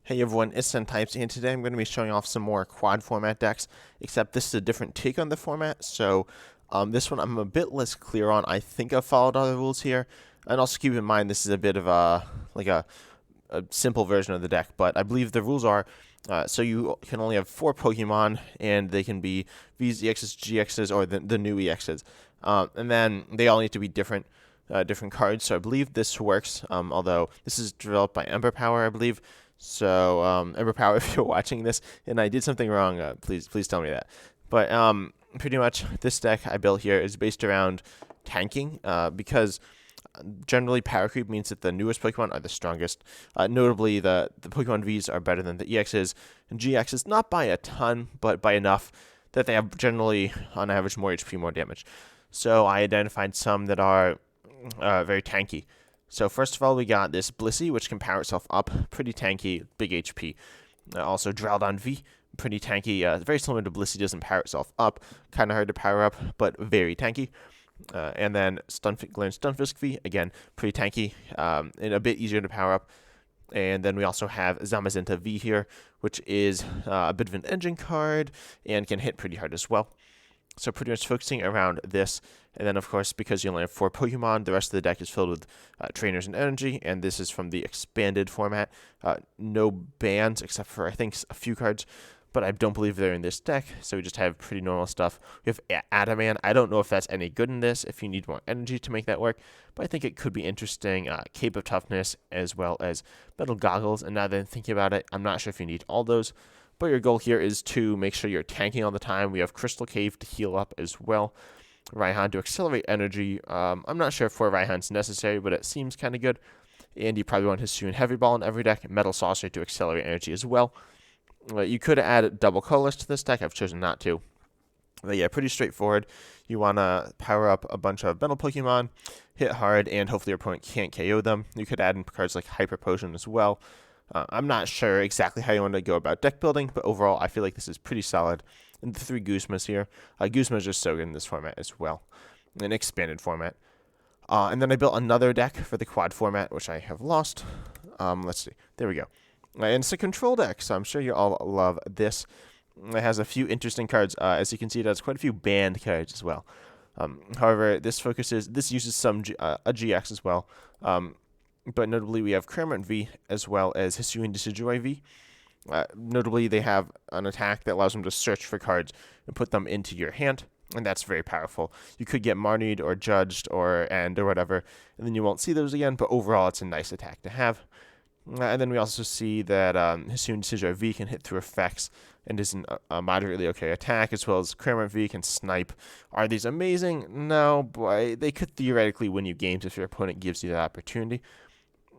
Hey everyone, it's Types, and today I'm going to be showing off some more quad format decks, except this is a different take on the format, so this one I'm a bit less clear on. I think I've followed all the rules here, and also keep in mind this is a bit of a simple version of the deck, but I believe the rules are, so you can only have 4 Pokemon, and they can be Vs, EXs, GXs, or the new EXs, and then they all need to be different cards, so I believe this works, although this is developed by Ember Power, I believe. So, Ember Power, if you're watching this and I did something wrong, please tell me that. But pretty much this deck I built here is based around tanking, because generally power creep means that the newest Pokemon are the strongest. Notably, the Pokemon Vs are better than the EXs, and GXs not by a ton, but by enough that they have generally, on average, more HP, more damage. So I identified some that are very tanky. So first of all, we got this Blissey, which can power itself up, pretty tanky, big HP. Also Draldon V, pretty tanky, very similar to Blissey, doesn't power itself up, kind of hard to power up, but very tanky. And then Stunfisk V, again, pretty tanky, and a bit easier to power up. And then we also have Zamazenta V here, which is a bit of an engine card and can hit pretty hard as well. So pretty much focusing around this. And then, of course, because you only have 4 Pokemon, the rest of the deck is filled with trainers and energy. And this is from the expanded format. No bans, except for, I think, a few cards. But I don't believe they're in this deck. So we just have pretty normal stuff. We have Adamant. I don't know if that's any good in this, if you need more energy to make that work. But I think it could be interesting. Cape of Toughness, as well as Metal Goggles. And now that I'm thinking about it, I'm not sure if you need all those. But your goal here is to make sure you're tanking all the time. We have Crystal Cave to heal up as well. Raihan to accelerate energy. I'm not sure if 4 Raihan's necessary, but it seems kind of good. And you probably want Hisuian Heavy Ball in every deck. Metal Saucer to accelerate energy as well. You could add double colors to this deck. I've chosen not to. But yeah, pretty straightforward. You want to power up a bunch of metal Pokemon, hit hard, and hopefully your opponent can't KO them. You could add in cards like Hyper Potion as well. I'm not sure exactly how you want to go about deck building, but overall, I feel like this is pretty solid. And the 3 Guzmas here. Guzma is just so good in this format as well, an expanded format. And then I built another deck for the quad format, which I have lost. Let's see. There we go. And it's a control deck, so I'm sure you all love this. It has a few interesting cards. As you can see, it has quite a few banned cards as well. However, this uses some a GX as well. But notably, we have Cramorant V as well as Hisuian Decidueye V. Notably, they have an attack that allows them to search for cards and put them into your hand, and that's very powerful. You could get Marnied or Judged or whatever, and then you won't see those again, but overall, it's a nice attack to have. And then we also see that Hisuian Decidueye V can hit through effects and is a moderately okay attack, as well as Cramorant V can snipe. Are these amazing? No, but they could theoretically win you games if your opponent gives you that opportunity.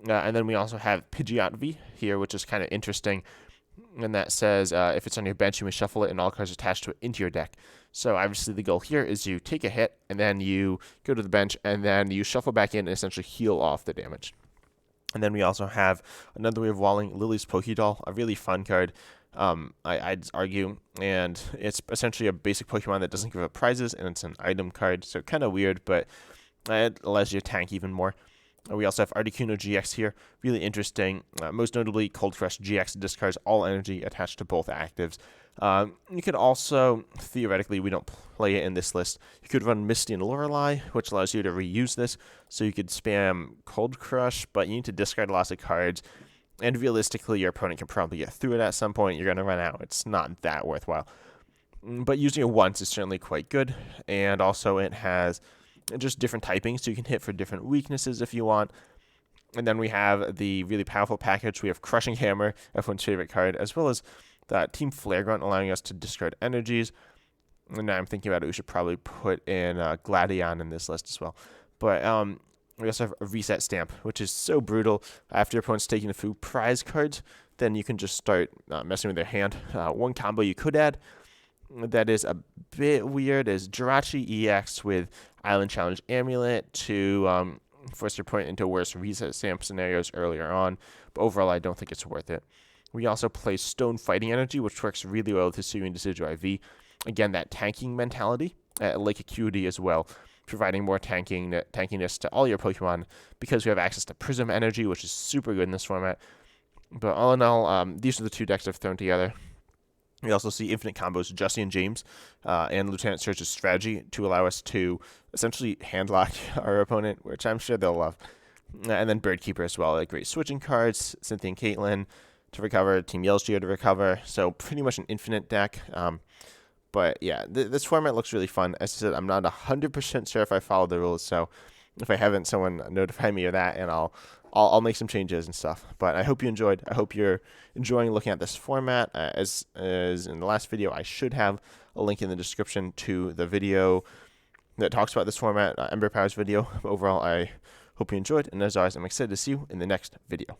And then we also have Pidgeot V here, which is kind of interesting. And that says if it's on your bench, you may shuffle it and all cards attached to it into your deck. So obviously the goal here is you take a hit, and then you go to the bench, and then you shuffle back in and essentially heal off the damage. And then we also have Another Way of Walling, Lily's Pokédoll, a really fun card, I'd argue. And it's essentially a basic Pokemon that doesn't give up prizes, and it's an item card. So kind of weird, but it allows you to tank even more. We also have Articuno GX here, really interesting. Most notably, Cold Crush GX discards all energy attached to both actives. You could also, theoretically, we don't play it in this list, you could run Misty and Lorelei, which allows you to reuse this. So you could spam Cold Crush, but you need to discard lots of cards. And realistically, your opponent can probably get through it at some point. You're going to run out. It's not that worthwhile. But using it once is certainly quite good. And also it has just different typings, so you can hit for different weaknesses if you want. And then we have the really powerful package. We have Crushing Hammer, everyone's favorite card, as well as the Team Flare Grunt, allowing us to discard energies. And now I'm thinking about it, we should probably put in Gladion in this list as well. But we also have a Reset Stamp, which is so brutal. After your opponent's taking a few prize cards, then you can just start messing with their hand. One combo you could add that is a bit weird is Jirachi EX with Island Challenge Amulet to force your opponent into worse reset stamp scenarios earlier on, but overall I don't think it's worth it. We also play Stone Fighting Energy, which works really well with Hisuian Decidueye V. Again, that tanking mentality, Lake Acuity as well, providing more tankiness to all your Pokemon because we have access to Prism Energy, which is super good in this format. But all in all, these are the two decks I've thrown together. We also see infinite combos Jesse and James and Lieutenant Surge's strategy to allow us to essentially handlock our opponent, which I'm sure they'll love. And then Birdkeeper as well, like great switching cards, Cynthia and Caitlyn to recover, Team Yell's Geo to recover. So pretty much an infinite deck. But yeah, this format looks really fun. As I said, I'm not 100% sure if I follow the rules, so if I haven't, someone notify me of that, and I'll make some changes and stuff. But I hope you enjoyed. I hope you're enjoying looking at this format. As in the last video, I should have a link in the description to the video that talks about this format, Ember Powers video. Overall, I hope you enjoyed, and as always, I'm excited to see you in the next video.